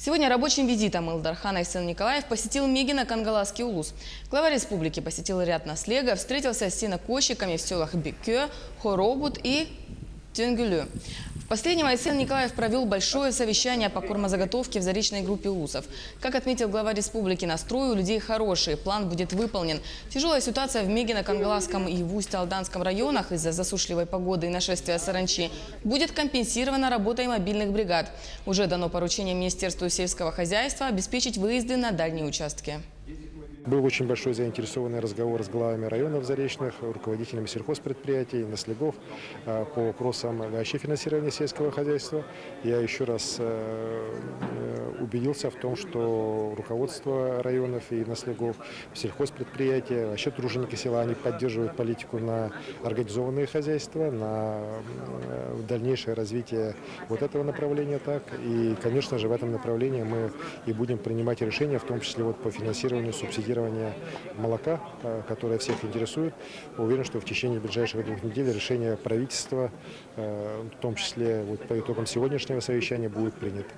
Сегодня рабочим визитом Илдархан Айсен Николаев посетил Мегино-Кангаласский улус. Глава республики посетил ряд наслега, встретился с сенокосчиками в селах Биккё, Хоробут и Тюнгюлю. В последнем Айсен Николаев провел большое совещание по кормозаготовке в заречной группе улусов. Как отметил глава республики, настрой у людей хороший, план будет выполнен. Тяжелая ситуация в Мегино-Кангаласском и в Усть-Алданском районах из-за засушливой погоды и нашествия саранчи будет компенсирована работой мобильных бригад. Уже дано поручение Министерству сельского хозяйства обеспечить выезды на дальние участки. Был очень большой заинтересованный разговор с главами районов заречных, руководителями сельхозпредприятий, наследов по вопросам вообще финансирования сельского хозяйства. Я еще раз убедился в том, что руководство районов и наследов, сельхозпредприятия, вообще труженики села, они поддерживают политику на организованные хозяйства, на дальнейшее развитие вот этого направления. Так. И, конечно же, в этом направлении мы и будем принимать решения, в том числе вот по финансированию субсидирования молока, которое всех интересует. Уверен, что в течение ближайших 2 недель решение правительства, в том числе вот по итогам сегодняшнего совещания, будет принято.